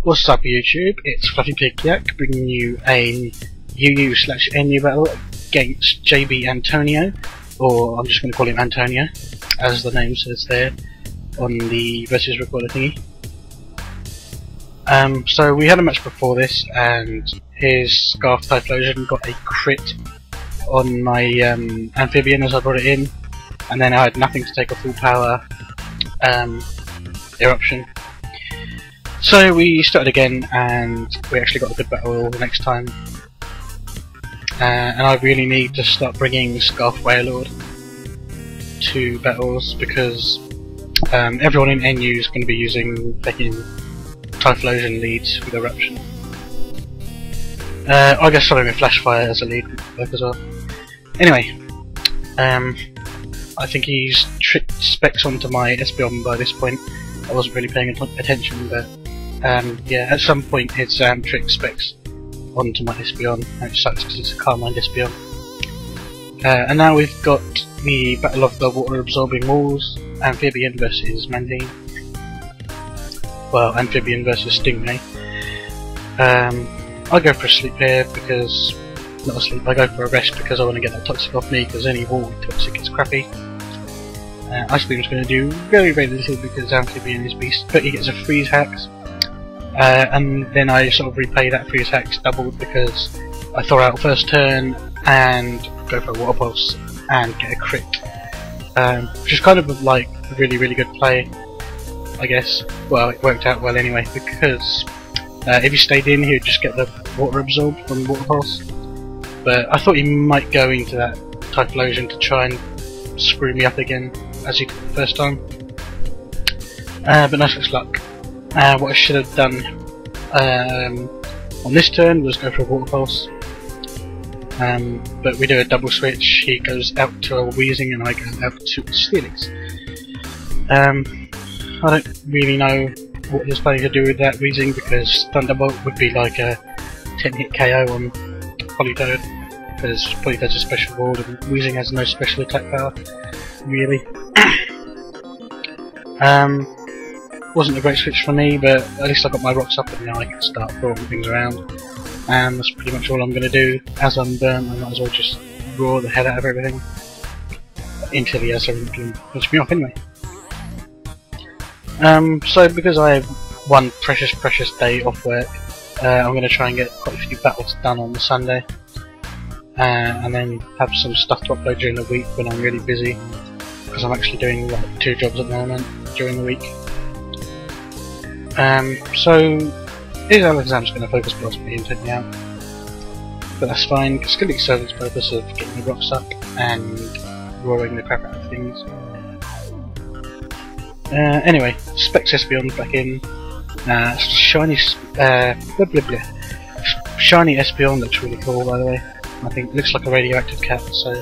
What's up YouTube, it's FluffyPinkYak bringing you a UU/NU battle against Jbantonio, or I'm just going to call him Antonio, as the name says there on the versus recorder thingy. So we had a match before this, and his Scarf Typhlosion got a crit on my amphibian as I brought it in, and then I had nothing to take a full power eruption. So we started again, and we actually got a good battle the next time. And I really need to start bringing Scarf Warlord to battles because everyone in NU is going to be using taking Typhlosion leads with eruption. I guess following with Flashfire as a lead would work as well. Anyway, I think he's tricked specs onto my Espeon by this point. I wasn't really paying attention, but yeah, at some point his trick specs onto my Espeon, and it sucks because it's a Carmine Espeon. And now we've got the Battle of the Water Absorbing Walls, Amphibian versus Mandine. Well, Amphibian versus Stingray. I go for a sleep here because, not a sleep, I go for a rest because I want to get that toxic off me, because any wall with toxic is crappy. Ice Beam's going to do very little because Amphibian is beast, but he gets a freeze hacks. And then I sort of replay that freeze hacks doubled because I thaw out first turn and go for a water pulse and get a crit, which is kind of like a really good play, I guess. Well, it worked out well anyway, because if he stayed in, he would just get the water absorb from the water pulse. But I thought he might go into that Typhlosion to try and screw me up again, as he did the first time. But no such luck. What I should have done on this turn was go for a water pulse. But we do a double switch. He goes out to a Wheezing and I go out to a Steelix. I don't really know what he's planning to do with that Wheezing, because Thunderbolt would be like a 10-hit KO on Politoed, because Politoed's a special ward and Wheezing has no special attack power, really. Wasn't a great switch for me, but at least I got my rocks up and now I can start throwing things around. And that's pretty much all I'm going to do. As I'm burnt, I might as well just roar the head out of everything until he has something to push me off anyway. So because I have one precious day off work, I'm going to try and get quite a few battles done on the Sunday, and then have some stuff to upload during the week when I'm really busy, because I'm actually doing like 2 jobs at the moment during the week. So his Alakazam's going to focus blast me and take me out, but that's fine because it serves its purpose of getting the rocks up and roaring the crap out of things. Anyway, Specs Espeon back in. Shiny shiny Espeon looks really cool, by the way. I think it looks like a radioactive cat, so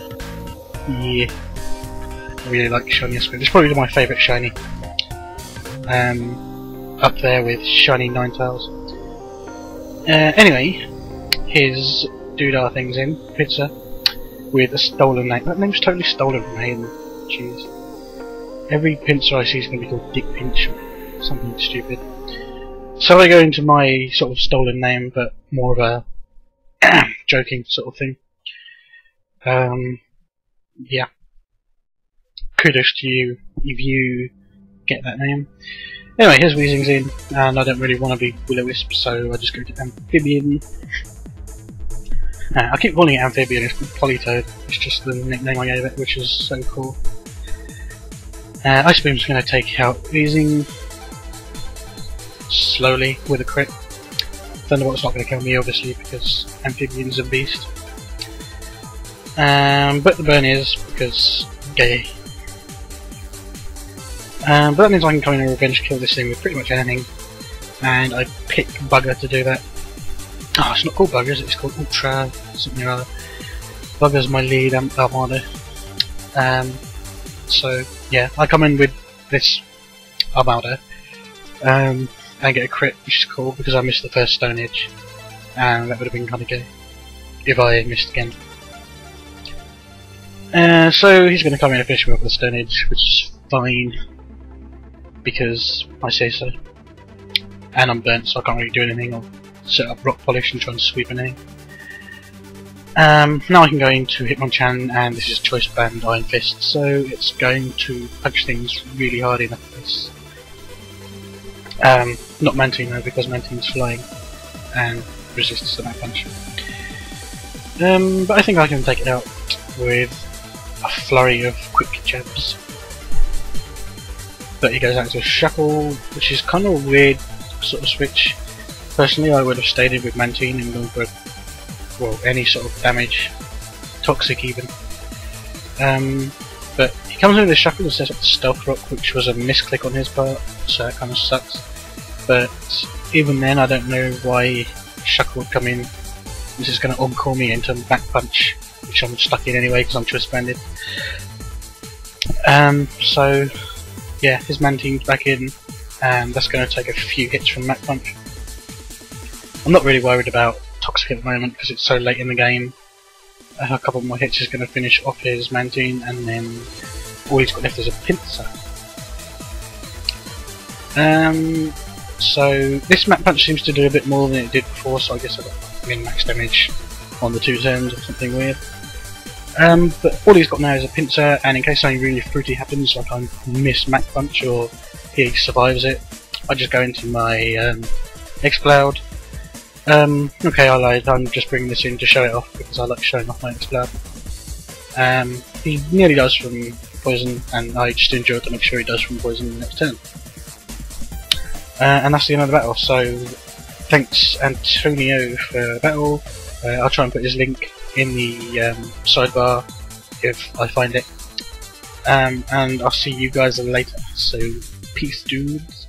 yeah, I really like shiny Espeon. It's probably my favourite shiny. Up there with shiny Ninetales. Anyway, his Doodah thing's in, Pizza, with a stolen name. That name's totally stolen from Hayden. Jeez. Every pincer I see is going to be called Dick Pinch or something stupid. So I go into my sort of stolen name, but more of a joking sort of thing. Yeah. Kudos to you if you get that name. Anyway, here's Wheezing's in, and I don't really want to be Will-O-Wisp, so I just go to Amphibian. I keep calling it Amphibian, it's called Politoed, it's just the nickname I gave it, which is so cool. Ice Beam's going to take out Wheezing slowly with a crit. Thunderbolt's not going to kill me, obviously, because Amphibian's a beast. But the burn is, because gay. But that means I can come in and revenge kill this thing with pretty much anything, and I pick Bugger to do that. Oh, it's not called Buggers, it's called Ultra something or other. Bugger's my lead Armada. So yeah, I come in with this Armada and get a crit, which is cool because I missed the first Stone Edge, and that would have been kind of gay if I missed again. So he's going to come in and finish me off with the Stone Edge, which is fine because I say so. and I'm burnt, so I can't really do anything or set up rock polish and try and sweep anything. Now I can go into Hitmonchan, and this is Choice Band Iron Fist, so it's going to punch things really hard in the face. Not Mantine though, because Mantine's flying and resists the Mach Punch. But I think I can take it out with a flurry of quick jabs. But he goes out to a Shuckle, which is kind of a weird sort of switch. Personally, I would have stayed in with Mantine and gone for, well, any sort of damage, toxic even. But he comes in with a Shuckle and sets up the Stealth Rock, which was a misclick on his part, so that kind of sucks. But even then, I don't know why Shuckle would come in. This is going to encore me into Mach Punch, which I'm stuck in anyway because I'm Choice Banded. So yeah, his Mantine's back in, and that's going to take a few hits from Mach Punch. I'm not really worried about Toxic at the moment because it's so late in the game. A couple more hits is going to finish off his Mantine, and then all he's got left is a Pinsir. So this Mach Punch seems to do a bit more than it did before, so I guess I got min-max damage on the 2 turns or something weird. But all he's got now is a Pinsir, and in case something really fruity happens, like I miss Mach Punch or he survives it, I just go into my X-Cloud. Okay, I lied, I'm just bringing this in to show it off because I like showing off my X-Cloud. He nearly does from poison, and I just enjoy to make sure he does from poison the next turn. And that's the end of the battle, so thanks Antonio for the battle. I'll try and put his link in the sidebar if I find it. And I'll see you guys later, so peace dudes.